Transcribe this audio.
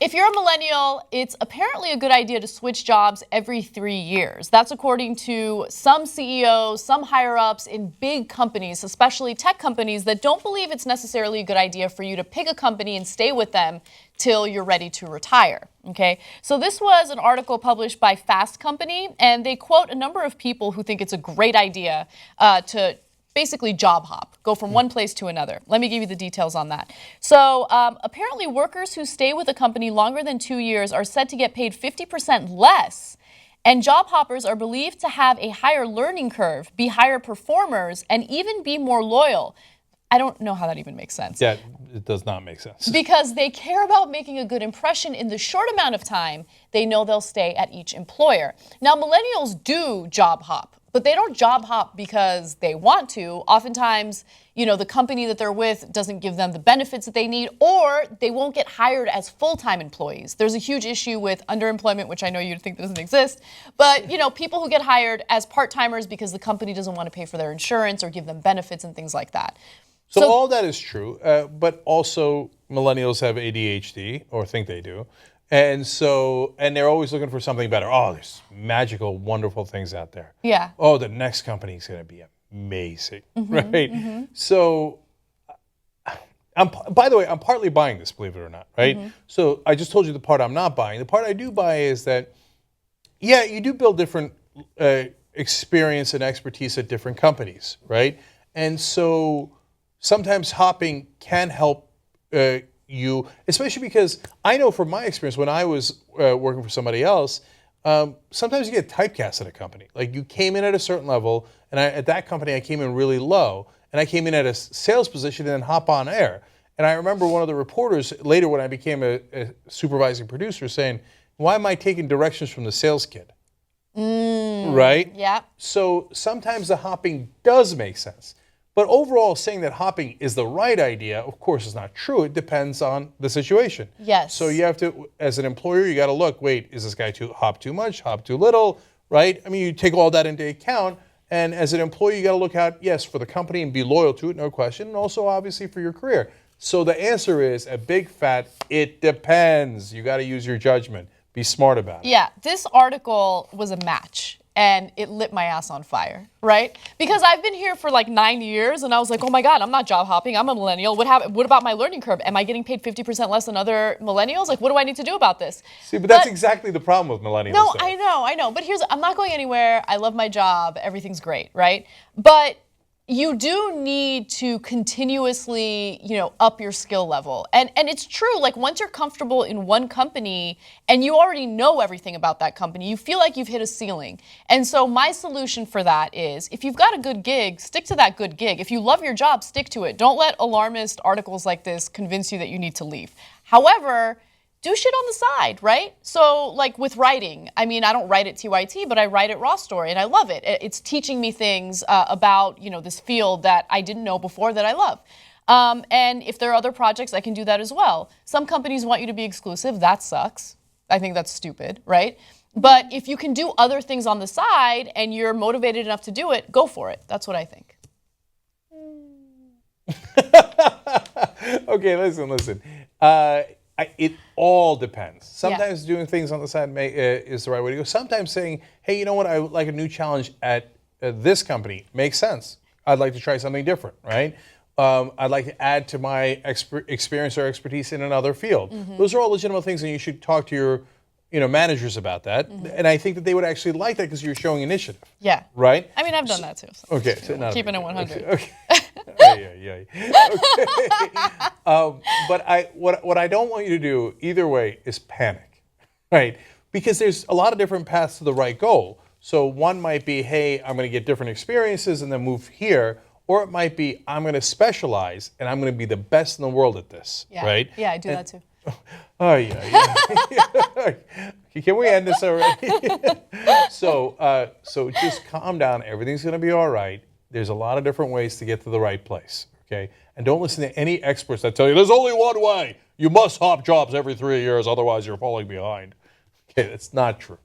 If you're a millennial, it's apparently a good idea to switch jobs every 3 years. That's according to some CEOs, some higher-ups in big companies, especially tech companies, that don't believe it's necessarily a good idea for you to pick a company and stay with them till you're ready to retire. Okay, so this was an article published by Fast Company, and they quote a number of people who think it's a great idea to basically job hop, go from one place to another. Let me give you the details on that. So apparently workers who stay with a company longer than 2 years are said to get paid 50% less. And job hoppers are believed to have a higher learning curve, be higher performers, and even be more loyal. I don't know how that even makes sense. Yeah, it does not make sense. Because they care about making a good impression in the short amount of time they know they'll stay at each employer. Now, millennials do job hop. But they don't job hop because they want to. Oftentimes, the company that they're with doesn't give them the benefits that they need, or they won't get hired as full-time employees. There's a huge issue with underemployment, which I know you think doesn't exist. But, people who get hired as part-timers because the company doesn't want to pay for their insurance or give them benefits and things like that. So all that is true, but also millennials have ADHD, or think they do. And they're always looking for something better. Oh, there's magical, wonderful things out there. Yeah. Oh, the next company is going to be amazing, right? Mm-hmm. So, by the way, I'm partly buying this, believe it or not, right? Mm-hmm. So I just told you the part I'm not buying. The part I do buy is that, yeah, you do build different experience and expertise at different companies, right? And so sometimes hopping can help you, especially because I know from my experience when I was working for somebody else, sometimes you get typecast at a company. Like you came in at a certain level, and at that company I came in really low, and I came in at a sales position and then hop on air. And I remember one of the reporters later when I became a supervising producer saying, "Why am I taking directions from the sales kid?" Right? Yeah. So sometimes the hopping does make sense. But overall, saying that hopping is the right idea, of course, is not true. It depends on the situation. Yes. So you have to, as an employer, you got to look, wait, is this guy hop too much, hop too little, right? I mean, you take all that into account. And as an employee, you got to look out, yes, for the company and be loyal to it, no question, and also obviously for your career. So the answer is a big fat, it depends. You got to use your judgment. Be smart about it. Yeah, this article was a match. And it lit my ass on fire, right? Because I've been here for like 9 years, and I was like, oh my God, I'm not job hopping. I'm a millennial. What about my learning curve? Am I getting paid 50% less than other millennials? Like, what do I need to do about this? See, but that's exactly the problem with millennials. No, I know. But I'm not going anywhere. I love my job. Everything's great, right? But you do need to continuously, up your skill level. And it's true, like once you're comfortable in one company and you already know everything about that company, you feel like you've hit a ceiling. And so my solution for that is if you've got a good gig, stick to that good gig. If you love your job, stick to it. Don't let alarmist articles like this convince you that you need to leave. However, do shit on the side, right? So like with writing, I mean, I don't write at TYT, but I write at Raw Story and I love it. It's teaching me things about, this field that I didn't know before that I love. And if there are other projects, I can do that as well. Some companies want you to be exclusive. That sucks. I think that's stupid, right? But if you can do other things on the side and you're motivated enough to do it, go for it. That's what I think. Okay, listen. It all depends. Sometimes doing things on the side is the right way to go. Sometimes saying, hey, you know what, I would like a new challenge at this company makes sense. I'd like to try something different, right? I'd like to add to my experience or expertise in another field. Mm-hmm. Those are all legitimate things, and you should talk to your managers about that. Mm-hmm. And I think that they would actually like that because you're showing initiative. Yeah. Right? I mean, I've done that too. So okay. Keeping it 100. Okay. Yeah. Okay. But what I don't want you to do either way is panic, right? Because there's a lot of different paths to the right goal. So one might be, hey, I'm going to get different experiences and then move here. Or it might be, I'm going to specialize and I'm going to be the best in the world at this, right? Yeah, I do that too. Oh, yeah. Can we end this already? So just calm down. Everything's going to be all right. There's a lot of different ways to get to the right place, okay? And don't listen to any experts that tell you there's only one way. You must hop jobs every 3 years, otherwise you're falling behind. Okay, that's not true.